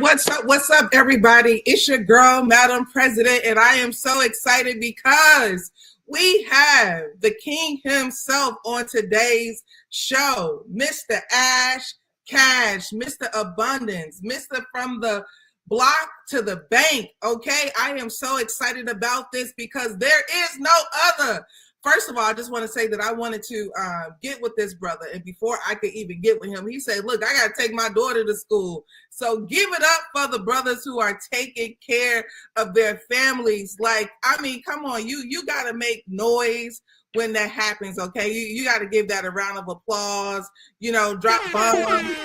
right, what's up, everybody? It's your girl, Madam President, and I am so excited because we have the king himself on today's show, Mr. Ash Cash, Mr. Abundance, Mr. From the Block to the Bank. Okay, I am so excited about this because there is no other. First of all, I just want to say that I wanted to get with this brother. And before I could even get with him, he said, look, I got to take my daughter to school. So give it up for the brothers who are taking care of their families. Like, I mean, come on, you got to make noise when that happens, okay? You got to give that a round of applause, drop bombs,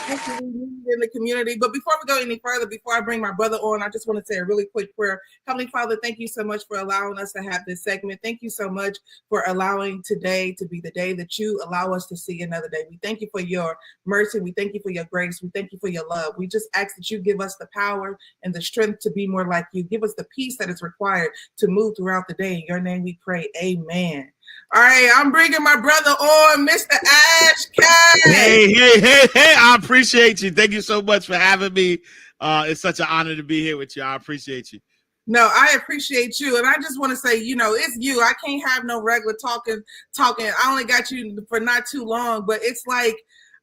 in the community. But before we go any further, before I bring my brother on, I just want to say a really quick prayer. Heavenly Father, thank you so much for allowing us to have this segment. Thank you so much for allowing today to be the day that you allow us to see another day. We thank you for your mercy. We thank you for your grace. We thank you for your love. We just ask that you give us the power and the strength to be more like you. Give us the peace that is required to move throughout the day. In your name we pray. Amen. All right, I'm bringing my brother on, Mr. Ash Cash. Hey, I appreciate you. Thank you so much for having me. It's such an honor to be here with you. I appreciate you. No, I appreciate you. And I just want to say, it's you. I can't have no regular talking. I only got you for not too long, but it's like,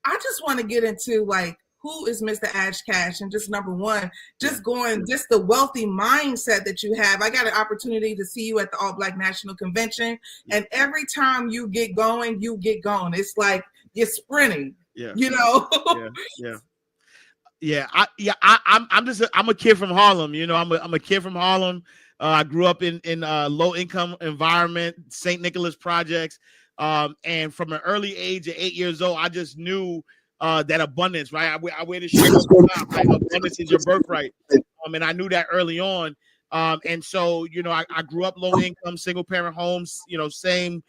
I just want to get into like, who is Mr. Ash Cash? And just number one, just the wealthy mindset that you have. I got an opportunity to see you at the All Black National Convention. And every time you get going. It's like you're sprinting, I'm a kid from Harlem. I'm a kid from Harlem. I grew up in low income environment, St. Nicholas projects. And from an early age of 8 years old, I just knew that abundance, right? I wear this shirt all the time, right? Abundance is your birthright. And I knew that early on. And so, I grew up low income, single parent homes, same,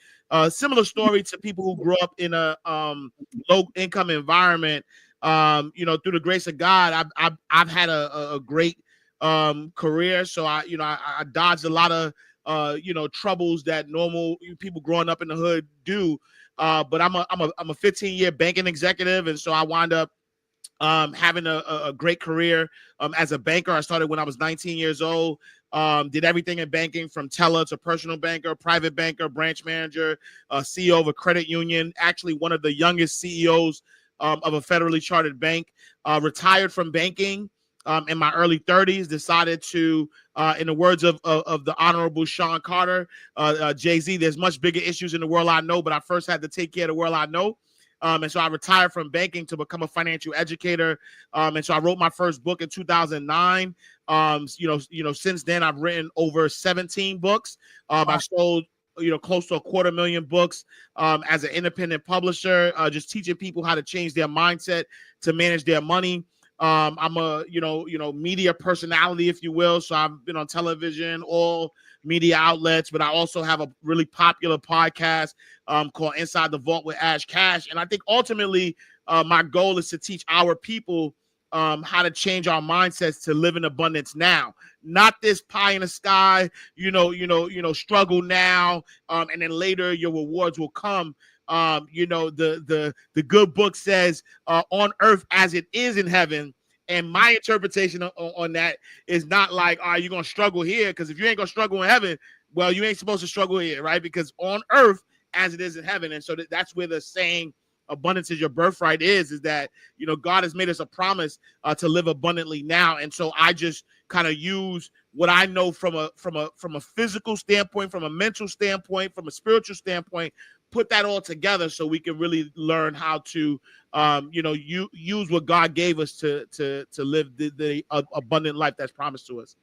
similar story to people who grew up in a low income environment. Through the grace of God, I've had a great career. So I dodged a lot of troubles that normal people growing up in the hood do. But I'm a 15-year banking executive, and so I wound up having a great career as a banker. I started when I was 19 years old. Did everything in banking from teller to personal banker, private banker, branch manager, CEO of a credit union. Actually, one of the youngest CEOs of a federally chartered bank. Retired from banking in my early 30s. Decided to, in the words of the Honorable Sean Carter, Jay-Z, there's much bigger issues in the world I know, but I first had to take care of the world I know. And so I retired from banking to become a financial educator. And so I wrote my first book in 2009. Since then I've written over 17 books. I've sold close to 250,000 books as an independent publisher, just teaching people how to change their mindset to manage their money. I'm a, media personality, if you will. So I've been on television, all media outlets, but I also have a really popular podcast called Inside the Vault with Ash Cash. And I think ultimately my goal is to teach our people how to change our mindsets to live in abundance now, not this pie in the sky, struggle now. And then later your rewards will come. The good book says on earth as it is in heaven. And my interpretation on that is not like, you're going to struggle here. Because if you ain't going to struggle in heaven, well, you ain't supposed to struggle here, right? Because on earth as it is in heaven. And so that's where the saying abundance is your birthright is that, God has made us a promise to live abundantly now. And so I just kind of use what I know from a physical standpoint, from a mental standpoint, from a spiritual standpoint, put that all together so we can really learn how to, use what God gave us to live the abundant life that's promised to us.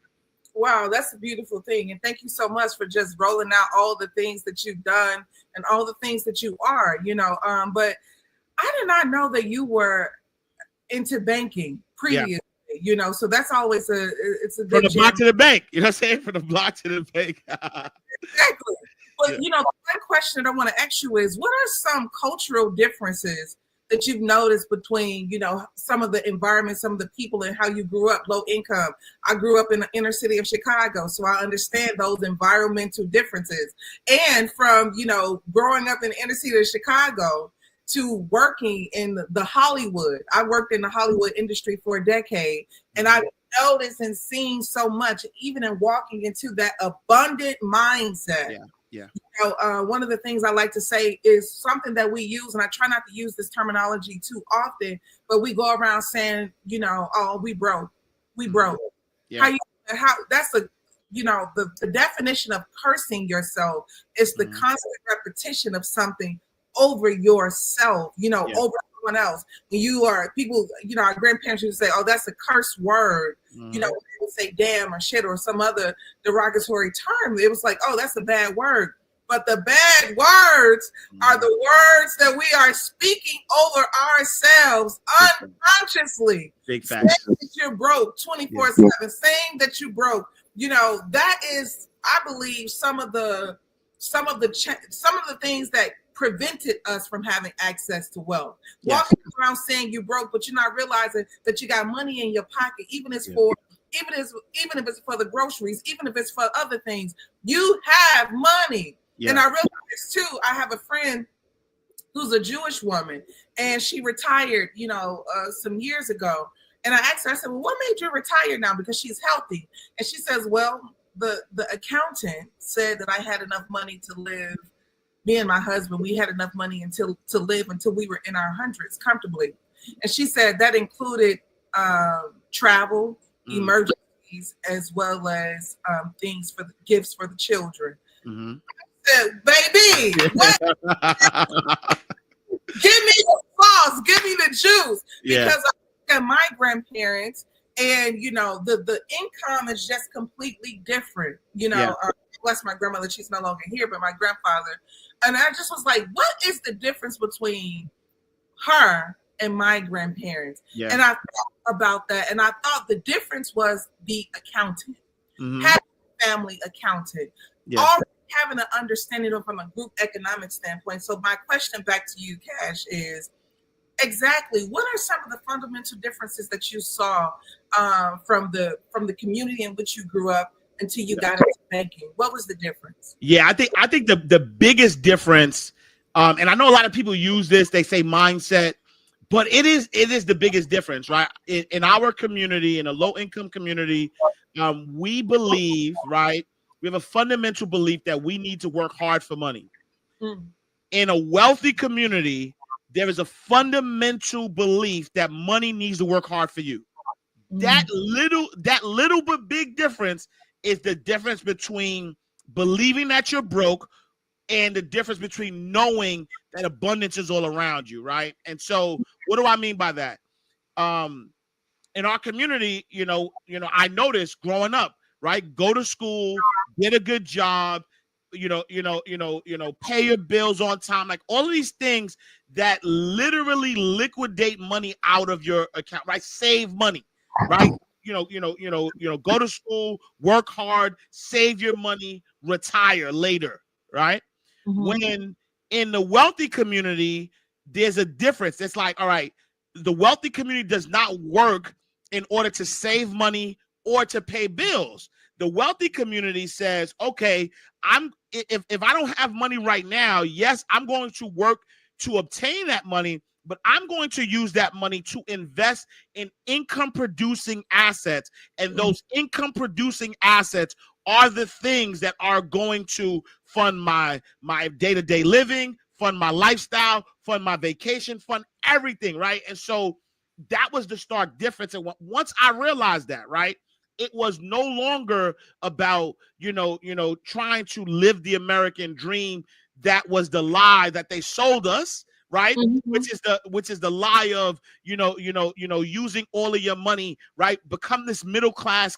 Wow, that's a beautiful thing. And thank you so much for just rolling out all the things that you've done and all the things that you are, but I did not know that you were into banking previously, so that's always it's a good from the block to the bank. You know what I'm saying? From the block to the bank. Exactly. But, the one question that I want to ask you is, what are some cultural differences that you've noticed between, some of the environment, some of the people, and how you grew up low income? I grew up in the inner city of Chicago, so I understand those environmental differences. And from, growing up in the inner city of Chicago to working in the Hollywood. I worked in the Hollywood industry for a decade, and I noticed and seen so much, even in walking into that abundant mindset. Yeah. Yeah. You know, one of the things I like to say is something that we use, and I try not to use this terminology too often, but we go around saying, you know, oh, we broke. Yeah. How that's a, you know, the definition of cursing yourself is the constant repetition of something over yourself, you know, over someone else. When you are people, you know, our grandparents used to say, oh, that's a curse word. You know, they would say damn or shit or some other derogatory term. It was like, oh, that's a bad word. But the bad words are the words that we are speaking over ourselves unconsciously. Big facts. Saying that you're broke 24/7, saying that you broke. You know, that is, I believe, some of the things that prevented us from having access to wealth. Walking around saying you broke, but you're not realizing that you got money in your pocket, even if it's for the groceries, even if it's for other things, you have money. And I realized too, I have a friend who's a Jewish woman, and she retired, you know, some years ago. And I asked her, I said, well, what made you retire now? Because she's healthy. And she says, well, the accountant said that I had enough money to live. Me and my husband, we had enough money to live until we were in our hundreds comfortably. And she said that included travel, emergencies, as well as things for the gifts for the children. I said, baby, what? Give me the sauce, give me the juice. Because I look at my grandparents, and you know, the income is just completely different. You know, bless my grandmother, she's no longer here, but my grandfather. And I just was like, what is the difference between her and my grandparents? And I thought about that, and I thought the difference was the accountant, having a family accountant, already having an understanding of from a group economic standpoint. So my question back to you, Cash, is exactly what are some of the fundamental differences that you saw from the community in which you grew up until you got into banking? What was the difference? Yeah, I think the biggest difference, and I know a lot of people use this, they say mindset, but it is the biggest difference, right? In our community, in a low income community, we believe, right? We have a fundamental belief that we need to work hard for money. In a wealthy community, there is a fundamental belief that money needs to work hard for you. That little but big difference is the difference between believing that you're broke and the difference between knowing that abundance is all around you, right? And so what do I mean by that? In our community, you know, I noticed growing up, right? Go to school, get a good job, pay your bills on time, like all of these things that literally liquidate money out of your account, right? Save money, right? Go to school, work hard, save your money, retire later, right? When in the wealthy community, there's a difference. It's like, all right, the wealthy community does not work in order to save money or to pay bills. The wealthy community says, okay, if I don't have money right now, yes, I'm going to work to obtain that money, but I'm going to use that money to invest in income producing assets. And those income producing assets are the things that are going to fund my day-to-day living, fund my lifestyle, fund my vacation, fund everything, right? And so that was the stark difference. And once I realized that, right, it was no longer about, trying to live the American dream. That was the lie that they sold us, right? Which is the lie of, using all of your money, right? Become this middle class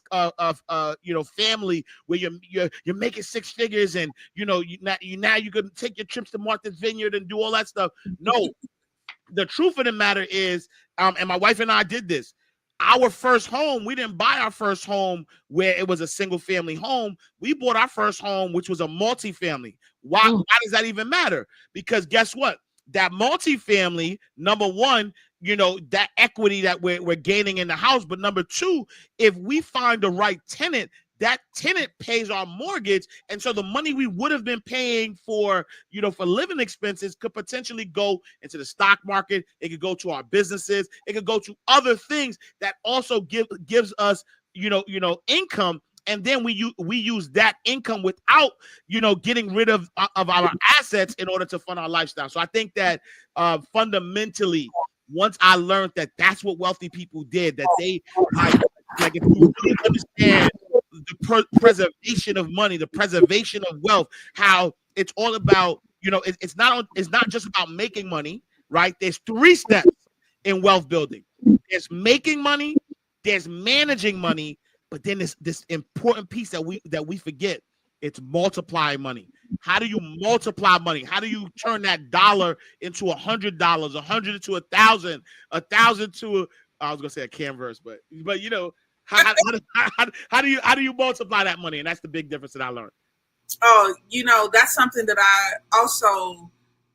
family where you're making six figures, and now you can take your trips to Martha's Vineyard and do all that stuff. No, the truth of the matter is, and my wife and I did this. Our first home, we didn't buy our first home where it was a single family home. We bought our first home, which was a multifamily. Why does that even matter? Because guess what? That multifamily, number one, that equity that we're gaining in the house. But number two, if we find the right tenant, that tenant pays our mortgage. And so the money we would have been paying for, for living expenses could potentially go into the stock market. It could go to our businesses. It could go to other things that also gives us, income. And then we use that income without, getting rid of our assets in order to fund our lifestyle. So I think that fundamentally, once I learned that that's what wealthy people did, that they like if you really understand the preservation of money, the preservation of wealth, how it's all about, it's not just about making money, right? There's 3 steps in wealth building. There's making money, there's managing money, but then there's this important piece that we forget. It's multiplying money. How do you multiply money? How do you turn that dollar into $100, 100 into 1,000, 1,000 to I was gonna say a canvas, but how do you multiply that money? And that's the big difference that I learned. Oh, that's something that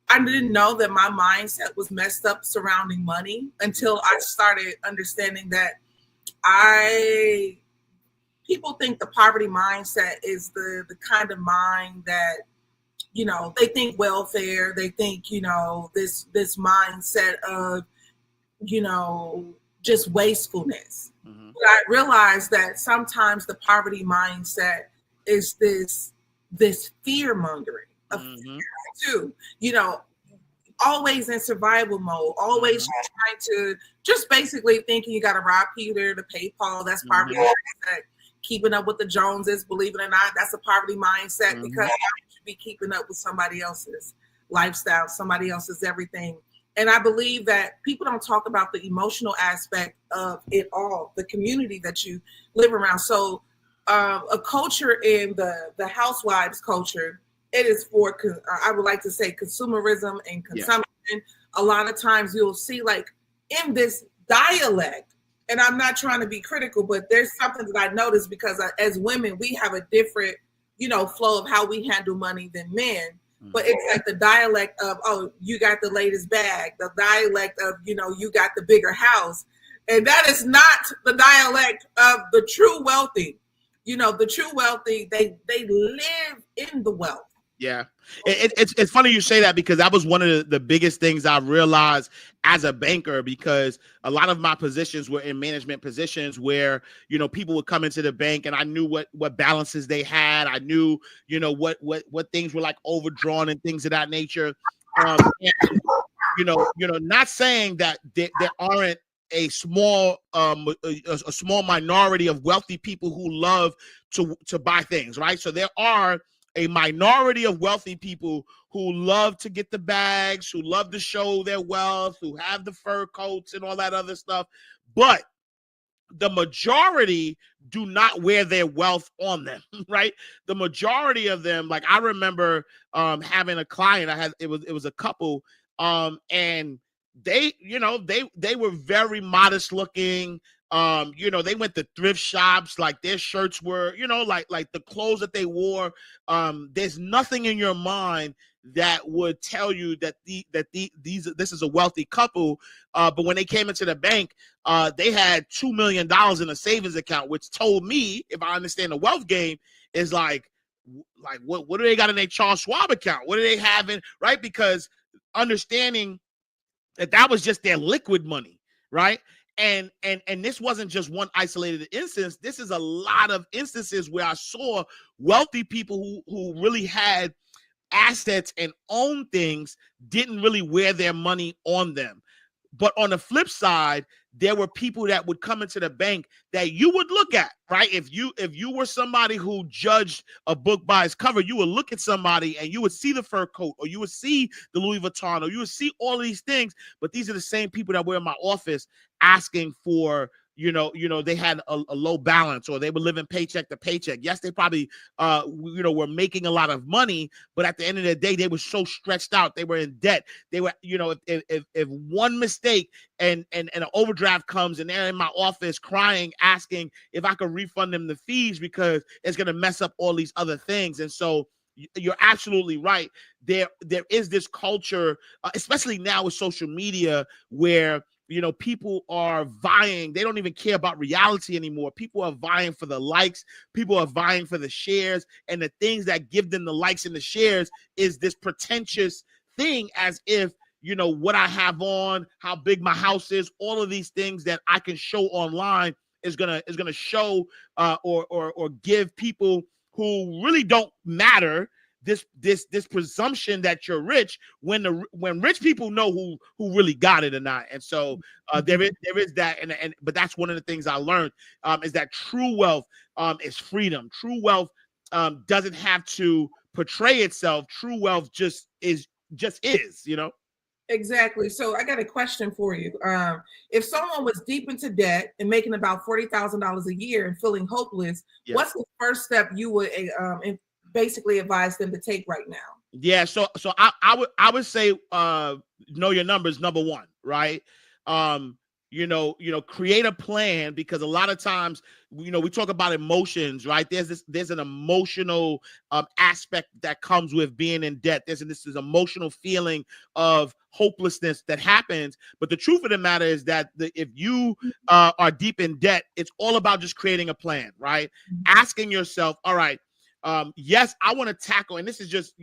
I didn't know that my mindset was messed up surrounding money until I started understanding that people think the poverty mindset is the kind of mind that, they think welfare, they think, this mindset of, just wastefulness. Mm-hmm. But I realized that sometimes the poverty mindset is this fear mongering of fear too, always in survival mode, always trying to just basically thinking you got to rob Peter to pay Paul. That's poverty mindset. Keeping up with the Joneses, believe it or not, that's a poverty mindset because you should be keeping up with somebody else's lifestyle, somebody else's everything. And I believe that people don't talk about the emotional aspect of it all, the community that you live around. So a culture in the housewives culture, it is for, I would like to say, consumerism and consumption. Yeah. A lot of times you'll see like in this dialect, and I'm not trying to be critical, but there's something that I noticed because as women, we have a different, flow of how we handle money than men. But it's like the dialect of, oh, you got the latest bag, the dialect of, you got the bigger house. And that is not the dialect of the true wealthy. The true wealthy, they live in the wealth. Yeah. It's funny you say that because that was one of the biggest things I realized as a banker, because a lot of my positions were in management positions where, people would come into the bank and I knew what balances they had. I knew, what things were like overdrawn and things of that nature. And, not saying that there aren't a small minority of wealthy people who love to buy things, right? So there are a minority of wealthy people who love to get the bags, who love to show their wealth, who have the fur coats and all that other stuff. But the majority do not wear their wealth on them, right? The majority of them, like I remember having a client, it was a couple, and they were very modest looking. They went to thrift shops, like their shirts were, like the clothes that they wore. There's nothing in your mind that would tell you that this is a wealthy couple. But when they came into the bank, they had $2 million in a savings account, which told me, if I understand the wealth game, is like what do they got in their Charles Schwab account? What are they having, right? Because understanding that was just their liquid money, right? And this wasn't just one isolated instance. This is a lot of instances where I saw wealthy people who really had assets and own things didn't really wear their money on them. But on the flip side, there were people that would come into the bank that you would look at, right? If you were somebody who judged a book by its cover, you would look at somebody and you would see the fur coat, or you would see the Louis Vuitton, or you would see all of these things. But these are the same people that were in my office asking for, they had a low balance, or they were living paycheck to paycheck. Yes, they probably, were making a lot of money, but at the end of the day, they were so stretched out. They were in debt. They were, if one mistake and an overdraft comes and they're in my office crying, asking if I could refund them the fees because it's going to mess up all these other things. And so you're absolutely right. There is this culture, especially now with social media, where people are vying. They don't even care about reality anymore. People are vying for the likes. People are vying for the shares, and the things that give them the likes and the shares is this pretentious thing, as if what I have on, how big my house is, all of these things that I can show online is gonna show or give people who really don't matter this presumption that you're rich, when rich people know who really got it or not. And so there is that, but that's one of the things I learned, is that true wealth is freedom. True wealth doesn't have to portray itself. True wealth just is. Exactly. So I got a question for you. If someone was deep into debt and making about $40,000 a year and feeling hopeless, what's the first step you would basically advise them to take right now? Yeah. So I would say know your numbers, number one, right? Create a plan, because a lot of times, we talk about emotions, right? There's an emotional aspect that comes with being in debt. This is emotional feeling of hopelessness that happens. But the truth of the matter is that if you are deep in debt, it's all about just creating a plan, right? Asking yourself, all right, yes, I want to tackle, and this is just,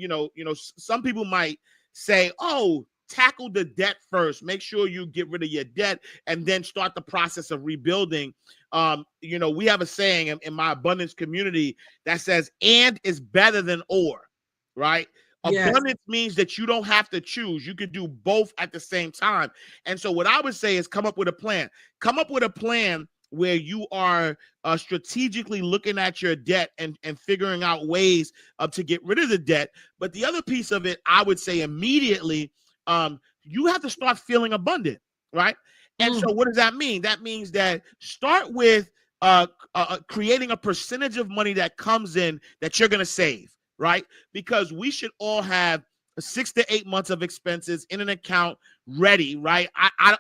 some people might say, oh, tackle the debt first. Make sure you get rid of your debt and then start the process of rebuilding. We have a saying in my abundance community that says, and is better than or, right? Yes. Abundance means that you don't have to choose. You can do both at the same time. And so what I would say is come up with a plan. Come up with a plan where you are strategically looking at your debt and figuring out ways to get rid of the debt. But the other piece of it, I would say immediately, you have to start feeling abundant, right? And so what does that mean? That means that start with creating a percentage of money that comes in that you're going to save, right? Because we should all have 6 to 8 months of expenses in an account ready, right? I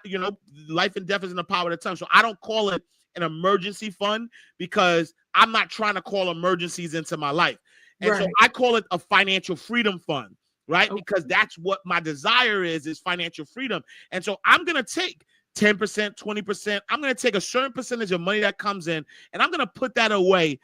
life and death is in the power of the tongue. So I don't call it an emergency fund, because I'm not trying to call emergencies into my life. And so I call it a financial freedom fund, right? Okay. Because that's what my desire is financial freedom. And so I'm going to take 10%, 20%. I'm going to take a certain percentage of money that comes in, and I'm going to put that away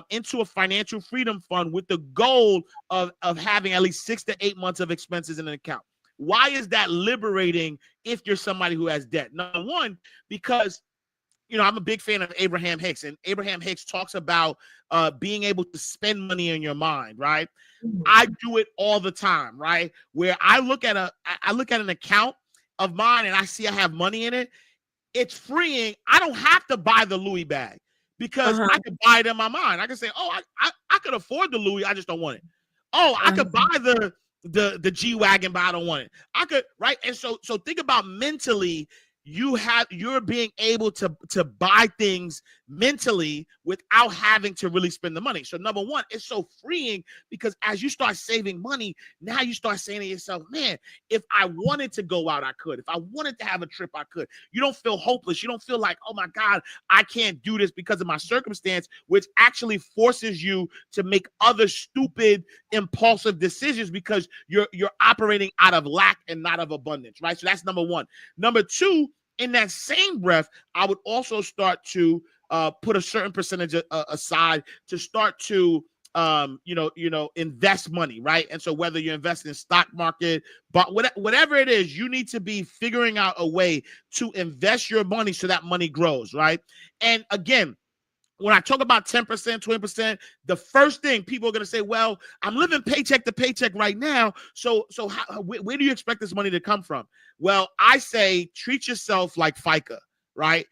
into a financial freedom fund with the goal of having at least 6 to 8 months of expenses in an account. Why is that liberating if you're somebody who has debt? Number one, because I'm a big fan of Abraham Hicks, and Abraham Hicks talks about being able to spend money in your mind, right? Mm-hmm. I do it all the time, right? Where I look at an account of mine and I see I have money in it. It's freeing. I don't have to buy the Louis bag, because I can buy it in my mind. I can say, oh, I could afford the Louis, I just don't want it. Oh, I could buy the G-Wagon, but I don't want it. I could, right? And so think about mentally. You're being able to buy things mentally without having to really spend the money. So number one, it's so freeing, because as you start saving money, now you start saying to yourself, man, if I wanted to go out, I could. If I wanted to have a trip, I could. You don't feel hopeless. You don't feel like, oh my God, I can't do this because of my circumstance, which actually forces you to make other stupid, impulsive decisions, because you're operating out of lack and not of abundance, right? So that's number one. Number two, in that same breath, I would also start to put a certain percentage aside to start to invest money, right? And so whether you invest in stock market, but whatever it is, you need to be figuring out a way to invest your money so that money grows, right? And again, when I talk about 10%, 20%, the first thing people are going to say, well, I'm living paycheck to paycheck right now. So where do you expect this money to come from? Well, I say, treat yourself like FICA, right?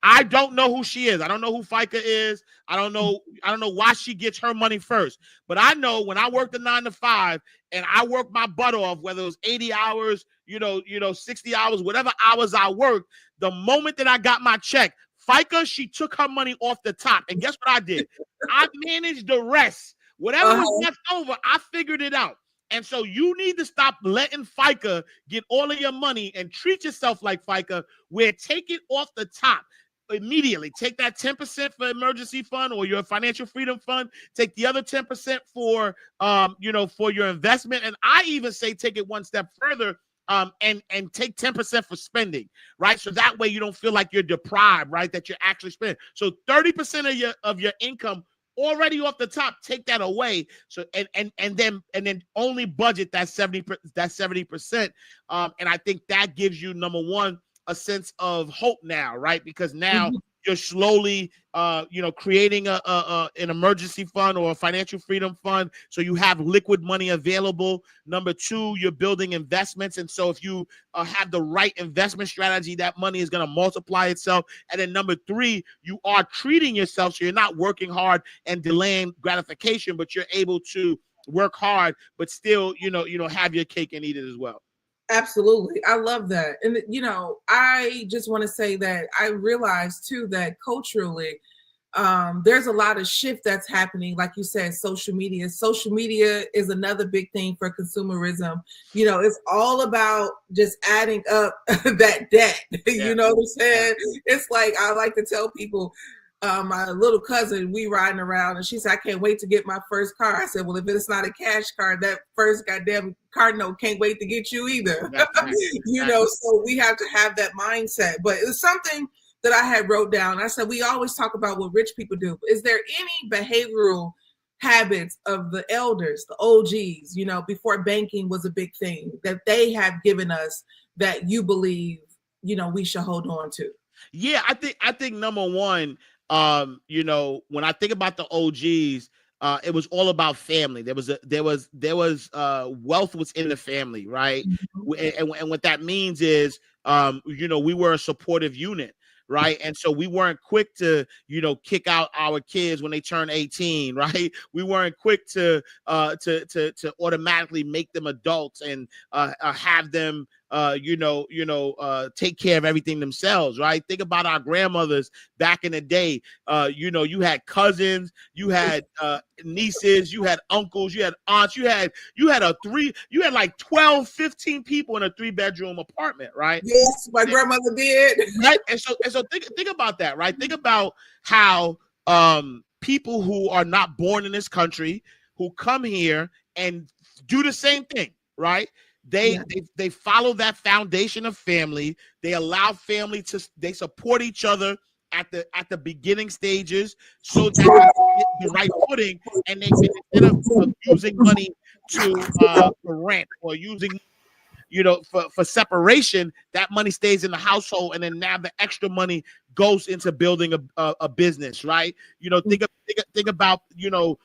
I don't know who she is. I don't know who FICA is. I don't know why she gets her money first. But I know when I worked a 9 to 5 and I worked my butt off, whether it was 80 hours, 60 hours, whatever hours I worked, the moment that I got my check, FICA, she took her money off the top. And guess what I did? I managed the rest. Whatever was left over, I figured it out. And so you need to stop letting FICA get all of your money and treat yourself like FICA, where take it off the top. Immediately take that 10% for emergency fund or your financial freedom fund. Take the other 10% for your investment. And I even say take it one step further and take 10% for spending, right? So that way you don't feel like you're deprived, right? That you're actually spending. So 30% of your income already off the top, take that away. So and then only budget that 70%. And I think that gives you, number one, a sense of hope now, right? Because now you're slowly creating an emergency fund or a financial freedom fund, so you have liquid money available. Number two, you're building investments, and so if you have the right investment strategy, that money is going to multiply itself. And then number three, you are treating yourself, so you're not working hard and delaying gratification, but you're able to work hard but still have your cake and eat it as well. Absolutely. I love that. And, I just want to say that I realized too that culturally, there's a lot of shift that's happening. Like you said, social media. Social media is another big thing for consumerism. It's all about just adding up that debt. Yeah. You know what I'm saying? It's like, I like to tell people, my little cousin, we riding around, and she said, I can't wait to get my first car. I said, well, if it's not a cash card, that first goddamn car note can't wait to get you either. So we have to have that mindset. But it's something that I had wrote down. I said, we always talk about what rich people do. Is there any behavioral habits of the elders, the OGs, before banking was a big thing, that they have given us that you believe, we should hold on to? Yeah, I think number one, when I think about the OGs, it was all about family. There was wealth was in the family, right? Mm-hmm. And what that means is, we were a supportive unit, right? And so we weren't quick to, kick out our kids when they turn 18, right? We weren't quick to automatically make them adults and have them take care of everything themselves, right? Think about our grandmothers back in the day. You had cousins, you had nieces, you had uncles, you had aunts, you had like 12, 15 people in a 3-bedroom apartment, right? Yes, my grandmother did. Right. And so think about that, right? Think about how people who are not born in this country, who come here and do the same thing, right? They follow that foundation of family. They allow family they support each other at the beginning stages, so that they get the right footing, and they, instead of using money to rent or using for separation, that money stays in the household, and then now the extra money goes into building a business, right? Think about the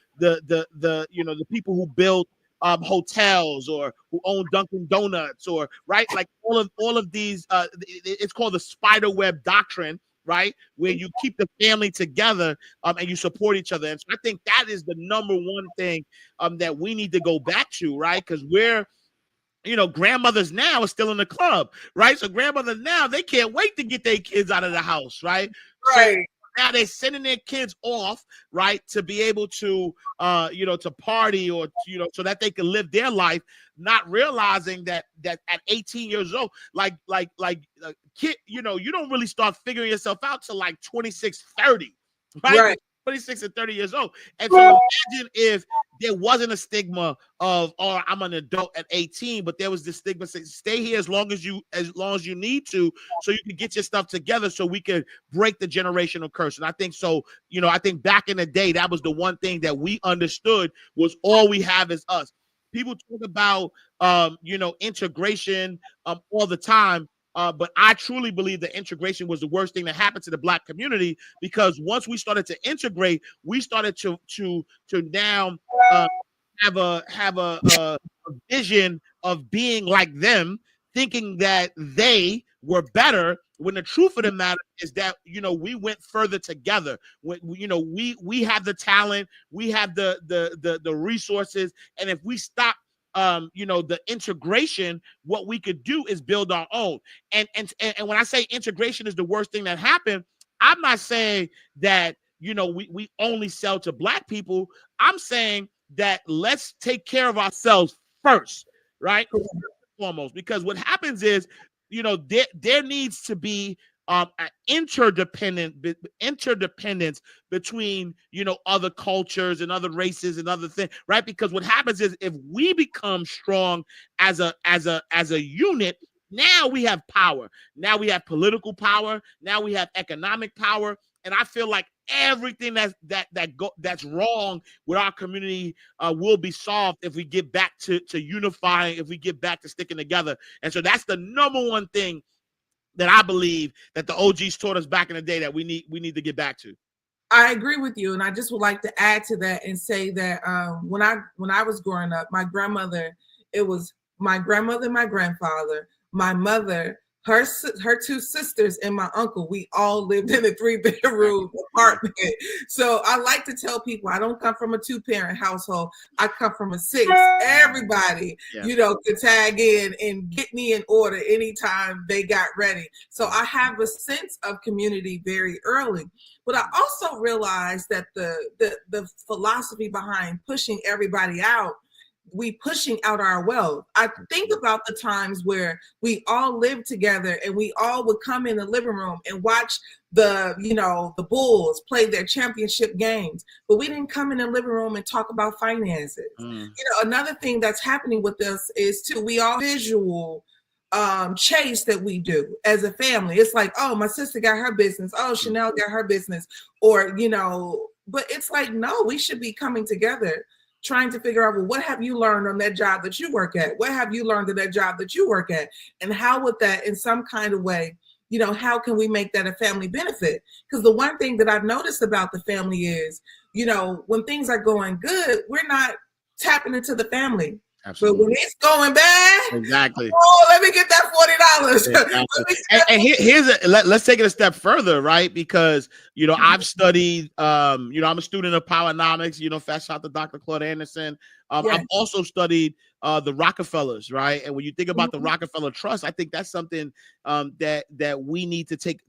people who build hotels, or who own Dunkin' Donuts, or right, like all of these. It's called the spider web doctrine, right? Where you keep the family together and you support each other. And so I think that is the number one thing that we need to go back to, right? Because grandmothers now are still in the club, right? So grandmothers now, they can't wait to get their kids out of the house, right? Right. So now they're sending their kids off, right, to be able to, to party, or, so that they can live their life, not realizing that at 18 years old, kid, you don't really start figuring yourself out till like 26, 30, right? Right. 26 and 30 years old. And so imagine if there wasn't a stigma of, oh, I'm an adult at 18, but there was this stigma saying, stay here as long as you need to, so you can get your stuff together, so we could break the generational curse. And I think so, I think back in the day, that was the one thing that we understood was all we have is us. People talk about integration all the time. But I truly believe that integration was the worst thing that happened to the Black community, because once we started to integrate, we started to now have a vision of being like them, thinking that they were better, when the truth of the matter is that we went further together. We have the talent, we have the resources, and if we stop the integration, what we could do is build our own. And when I say integration is the worst thing that happened, I'm not saying that we only sell to Black people. I'm saying that let's take care of ourselves first, right? Foremost, because what happens is there needs to be interdependence between, other cultures and other races and other things, right? Because what happens is if we become strong as a unit, now we have power. Now we have political power. Now we have economic power. And I feel like everything that's wrong with our community will be solved if we get back to unifying, if we get back to sticking together. And so that's the number one thing that I believe that the OGs taught us back in the day that we need to get back to. I agree with you, and I just would like to add to that and say that when I was growing up, my grandmother, it was my grandmother, my grandfather, my mother, her two sisters, and my uncle. We all lived in a 3-bedroom apartment. So I like to tell people I don't come from a 2-parent household. I come from a 6. Everybody, could tag in and get me in order anytime they got ready. So I have a sense of community very early. But I also realized that the philosophy behind pushing everybody out, we pushing out our wealth. I think about the times where we all lived together and we all would come in the living room and watch the Bulls play their championship games, but we didn't come in the living room and talk about finances. Another thing that's happening with us is too, we all visual chase that we do as a family. It's like, oh, my sister got her business. Oh, Chanel got her business. Or, but it's like, no, we should be coming together, trying to figure out, well, what have you learned on that job that you work at? What have you learned on that job that you work at? And how would that, in some kind of way, how can we make that a family benefit? Because the one thing that I've noticed about the family is, when things are going good, we're not tapping into the family. Absolutely. But when it's going bad, exactly. Oh, let me get that $40. Exactly. Let's take it a step further, right? Because I've studied. I'm a student of Powernomics. Fast shout to Dr. Claude Anderson. I've also studied the Rockefellers, right? And when you think about the Rockefeller Trust, I think that's something that we need to take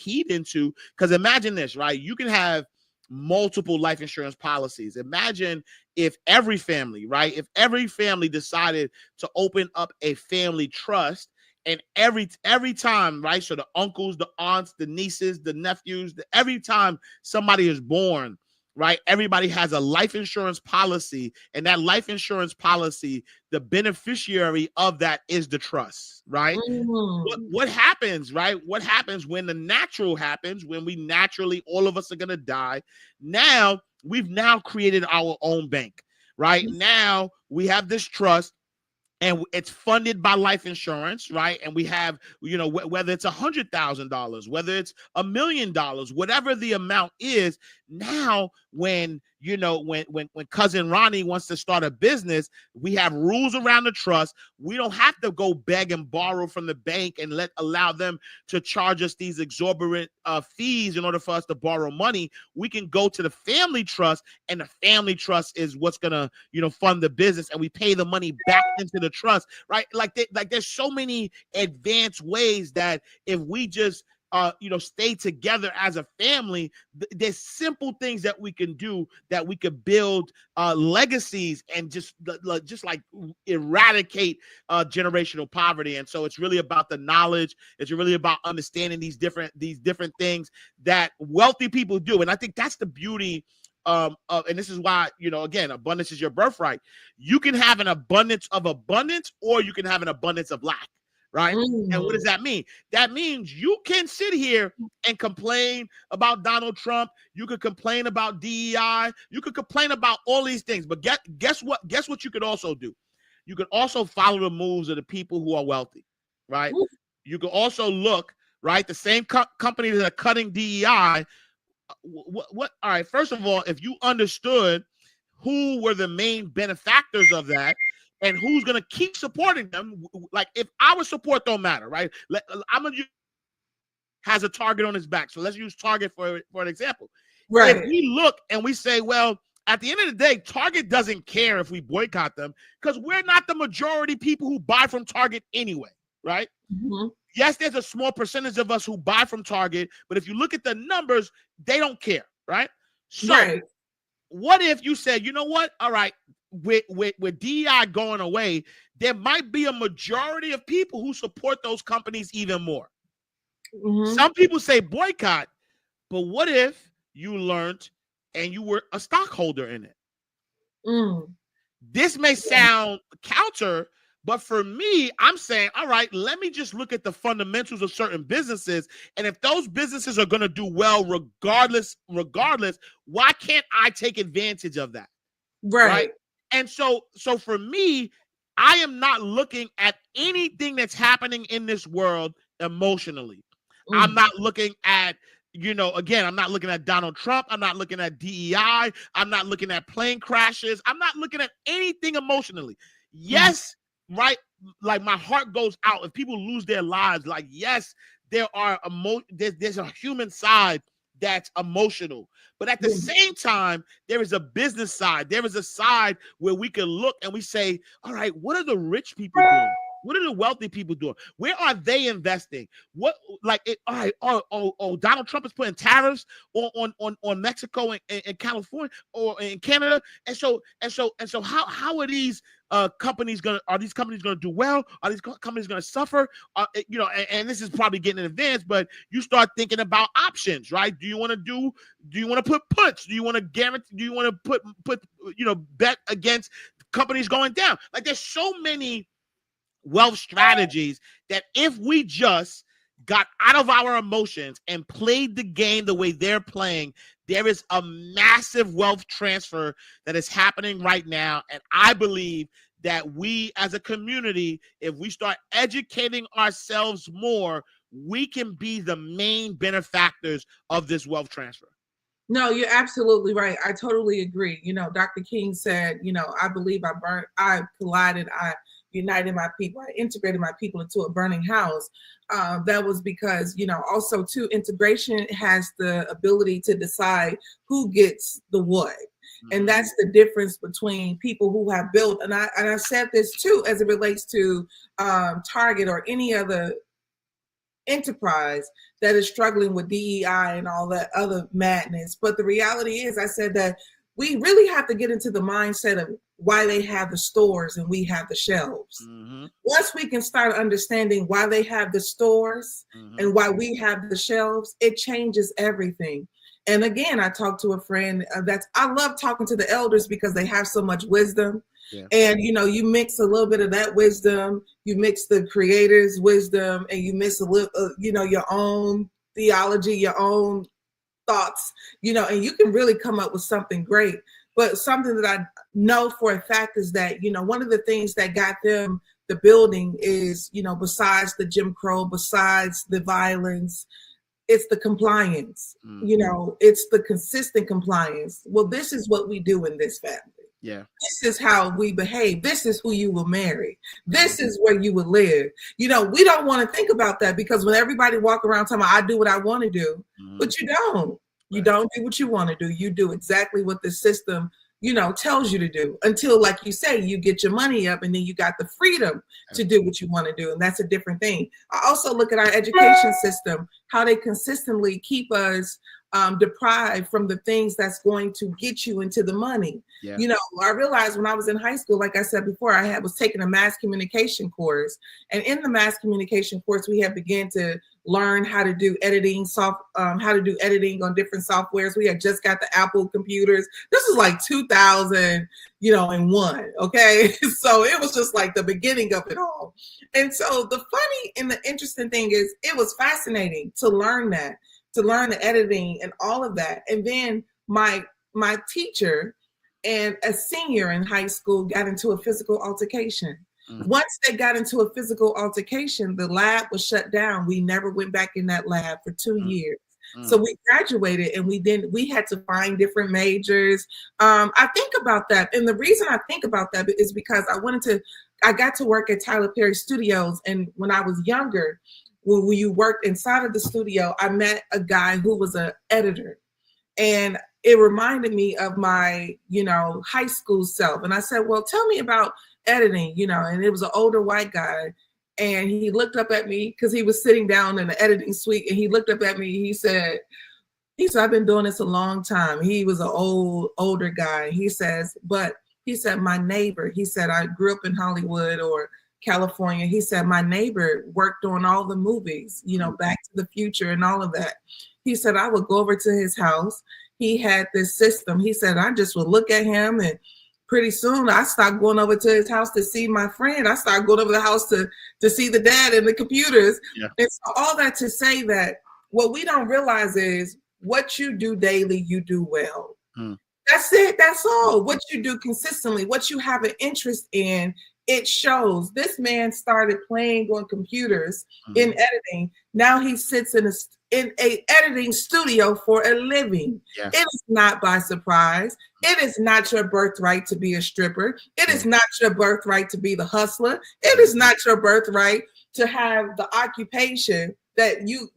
heed into. Because imagine this, right? You can have multiple life insurance policies. Imagine if every family, right? If every family decided to open up a family trust, and every time, right? So the uncles, the aunts, the nieces, the nephews, every time somebody is born, right? Everybody has a life insurance policy, and that life insurance policy, the beneficiary of that is the trust, right? What happens, right? What happens when the natural happens, when we naturally, all of us are going to die? Now, we've now created our own bank, right? Now we have this trust, and it's funded by life insurance, right? And we have, whether it's $100,000, whether it's $1 million, whatever the amount is. Now, when cousin Ronnie wants to start a business, we have rules around the trust. We don't have to go beg and borrow from the bank and allow them to charge us these exorbitant fees in order for us to borrow money. We can go to the family trust, and the family trust is what's gonna, fund the business, and we pay the money back into the trust, right? Like there's so many advanced ways that if we just stay together as a family, there's simple things that we can do that we could build legacies and just like eradicate generational poverty. And so it's really about the knowledge. It's really about understanding these different things that wealthy people do. And I think that's the beauty and this is why, again, abundance is your birthright. You can have an abundance of abundance, or you can have an abundance of lack. Right. And what does that mean? That means you can sit here and complain about Donald Trump. You could complain about DEI. You could complain about all these things. But guess what? Guess what you could also do? You could also follow the moves of the people who are wealthy. Right. You could also look, right, the same companies that are cutting DEI. What? All right. First of all, if you understood who were the main benefactors of that, and who's going to keep supporting them. Like, if our support don't matter, right? I'm going to has a target on his back. So let's use Target for an example. Right. If we look and we say, well, at the end of the day, Target doesn't care if we boycott them because we're not the majority people who buy from Target anyway, right? Yes, there's a small percentage of us who buy from Target, but if you look at the numbers, they don't care, right? So what if you said, you know what? All right, with DEI going away, there might be a majority of people who support those companies even more. Mm-hmm. Some people say boycott, but what if you learned and you were a stockholder in it? This may sound counter, but for me, I'm saying, all right, let me just look at the fundamentals of certain businesses. And if those businesses are going to do well, regardless, why can't I take advantage of that? Right. And so for me, I am not looking at anything that's happening in this world emotionally. I'm not looking at, again, I'm not looking at Donald Trump. I'm not looking at DEI. I'm not looking at plane crashes. I'm not looking at anything emotionally. Yes, right? Like my heart goes out if people lose their lives. Like, yes, there are there's a human side that's emotional. But at the same time, there is a business side. There is a side where we can look and we say, all right, what are the rich people doing? What are the wealthy people doing? Where are they investing? What, like, all right, Donald Trump is putting tariffs on Mexico and California or in Canada, and so how are these companies gonna do well? Are these companies gonna suffer? And this is probably getting in advance, but you start thinking about options, right? Do you want to put puts? Do you want to guarantee? Do you want to put bet against companies going down? Like, there's so many wealth strategies that if we just got out of our emotions and played the game the way they're playing, there is a massive wealth transfer that is happening right now. And I believe that we as a community, if we start educating ourselves more, we can be the main benefactors of this wealth transfer. No, you're absolutely right. I totally agree. Dr. King said, I believe I collided, I united my people, I integrated my people into a burning house. That was because, also too, integration has the ability to decide who gets the what. And that's the difference between people who have built, and I said this too, as it relates to Target or any other enterprise that is struggling with DEI and all that other madness. But the reality is, I said that we really have to get into the mindset of why they have the stores and we have the shelves. Once we can start understanding why they have the stores and why we have the shelves, it changes everything. And again, I talked to a friend I love talking to the elders because they have so much wisdom. Yeah. And, you mix a little bit of that wisdom, you mix the creator's wisdom, and you mix a little, your own theology, your own thoughts, and you can really come up with something great. But something that I know for a fact is that, one of the things that got them the building is, besides the Jim Crow, besides the violence, it's the compliance, it's the consistent compliance. Well, this is what we do in this family. Yeah. This is how we behave. This is who you will marry. This is where you will live. We don't want to think about that because when everybody walk around talking about, I do what I want to do, but you don't. You don't do what you want to do. You do exactly what the system, tells you to do until, like you say, you get your money up and then you got the freedom to do what you want to do. And that's a different thing. I also look at our education system, how they consistently keep us deprived from the things that's going to get you into the money. Yeah. I realized when I was in high school, like I said before, I was taking a mass communication course. And in the mass communication course, we had began to learn how to do editing, how to do editing on different softwares. We had just got the Apple computers. This is like 2000, in one. Okay. So it was just like the beginning of it all. And so the funny and the interesting thing is it was fascinating to learn that, to learn the editing and all of that. And then my teacher and a senior in high school got into a physical altercation. Once they got into a physical altercation, the lab was shut down. We never went back in that lab for 2 years. So we graduated and we had to find different majors. I think about that. And the reason I think about that is because I got to work at Tyler Perry Studios. And when I was younger, when you worked inside of the studio, I met a guy who was an editor. And it reminded me of my, high school self. And I said, well, tell me about editing, and it was an older white guy. And he looked up at me because he was sitting down in the editing suite. And he looked up at me. He said, I've been doing this a long time. He was an older guy. He said, my neighbor, he said, I grew up in Hollywood, or California. He said, my neighbor worked on all the movies, Back to the Future and all of that. He said, I would go over to his house. He had this system. He said, I just would look at him, and pretty soon I started going over to his house to see my friend. I started going over to the house to see the dad and the computers. Yeah. And so all that to say that what we don't realize is what you do daily, you do well. That's it. That's all. What you do consistently, what you have an interest in, it shows. This man started playing on computers in editing. Now he sits in a editing studio for a living. Yes. It is not by surprise. It is not your birthright to be a stripper. It is not your birthright to be the hustler. It is not your birthright to have the occupation that you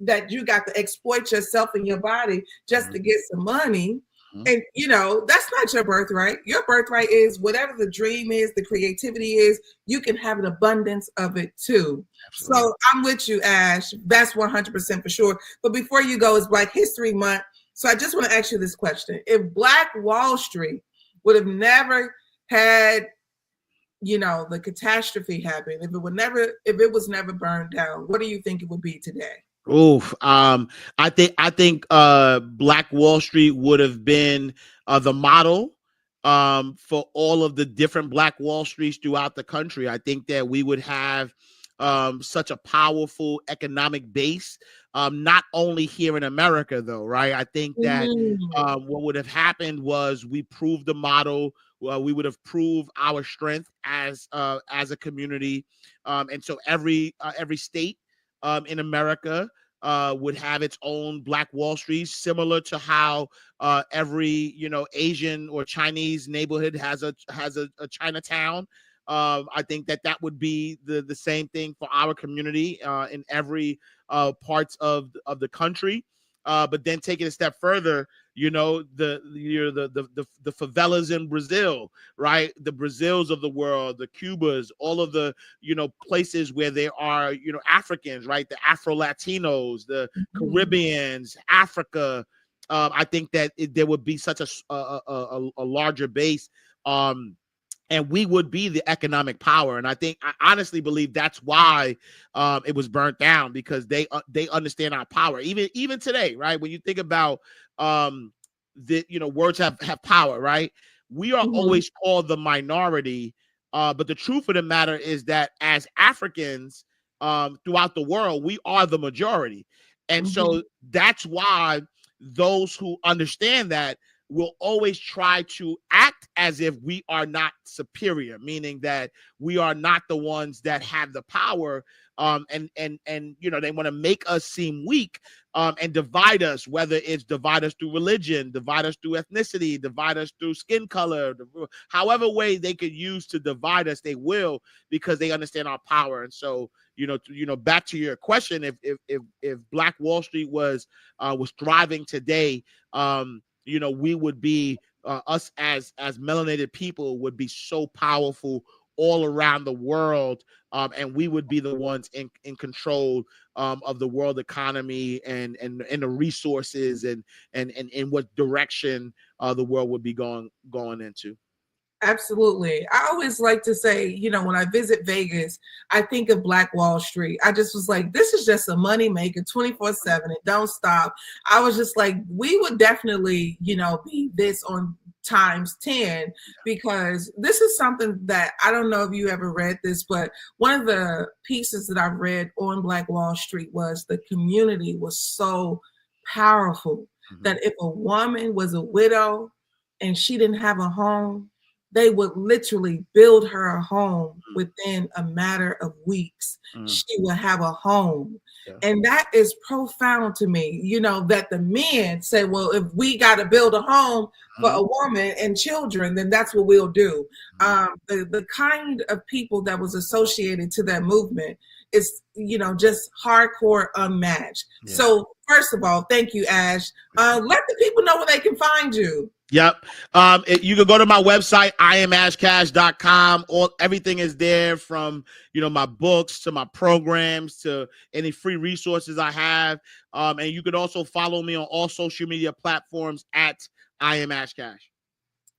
got to exploit yourself and your body just to get some money. And, that's not your birthright. Your birthright is whatever the dream is, the creativity is, you can have an abundance of it too. Absolutely. So I'm with you, Ash. That's 100% for sure. But before you go, it's Black History Month. So I just want to ask you this question. If Black Wall Street would have never had, the catastrophe happen, if it was never burned down, what do you think it would be today? Oof. I think Black Wall Street would have been the model for all of the different Black Wall Streets throughout the country. I think that we would have such a powerful economic base, not only here in America, though, right? I think that what would have happened was we proved the model. We would have proved our strength as a community, and so every state in America would have its own Black Wall Street, similar to how every Asian or Chinese neighborhood has a Chinatown. I think that would be the same thing for our community in every parts of the country. But then take it a step further, the favelas in Brazil, right? The Brazils of the world, the Cubas, all of the, places where there are, Africans, right? The Afro-Latinos, the Caribbeans, Africa. I think that there would be such a larger base. And we would be the economic power. And I honestly believe that's why it was burnt down, because they understand our power. Even today, right? When you think about words have power, right? We are always called the minority. But the truth of the matter is that as Africans throughout the world, we are the majority. And so that's why those who understand that will always try to act as if we are not superior, meaning that we are not the ones that have the power. And they want to make us seem weak and divide us, whether it's divide us through religion, divide us through ethnicity, divide us through skin color, however way they could use to divide us, they will, because they understand our power. And so, back to your question, if Black Wall Street was thriving today, we would be us as melanated people would be so powerful all around the world, and we would be the ones in control of the world economy and the resources and in what direction the world would be going into. Absolutely. I always like to say, when I visit Vegas, I think of Black Wall Street. I just was like, this is just a money maker 24/7. It don't stop. I was just like, we would definitely, be this on times 10, because this is something that I don't know if you ever read this, but one of the pieces that I've read on Black Wall Street was the community was so powerful that if a woman was a widow and she didn't have a home, they would literally build her a home within a matter of weeks. She would have a home. Yeah. And that is profound to me, that the men say, well, if we got to build a home for a woman and children, then that's what we'll do. The kind of people that was associated to that movement is, just hardcore unmatched. Yeah. So first of all, thank you, Ash. Let the people know where they can find you. Yep. You can go to my website, iamashcash.com. Everything is there, from, my books to my programs to any free resources I have. And you can also follow me on all social media platforms at iamashcash.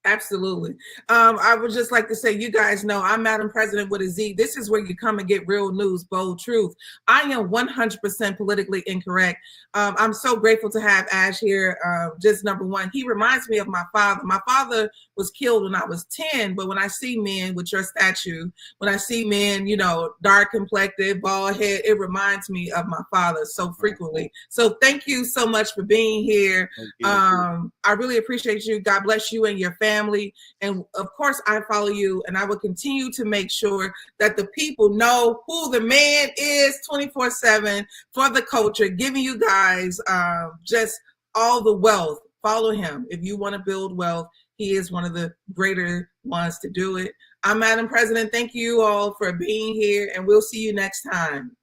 Absolutely. I would just like to say, you guys know I'm Madam President with a Z. This is where you come and get real news, bold truth. I am 100% politically incorrect. I'm so grateful to have Ash here. Just number one, he reminds me of my father. My father was killed when I was 10, but when I see men with your statue, when I see men, you know, dark complected, bald head, it reminds me of my father so frequently. So thank you so much for being here. I really appreciate you. God bless you and your family. And of course, I follow you, and I will continue to make sure that the people know who the man is 24/7 for the culture, giving you guys just all the wealth. Follow him. If you want to build wealth, he is one of the greater ones to do it. I'm Madam President. Thank you all for being here, and we'll see you next time.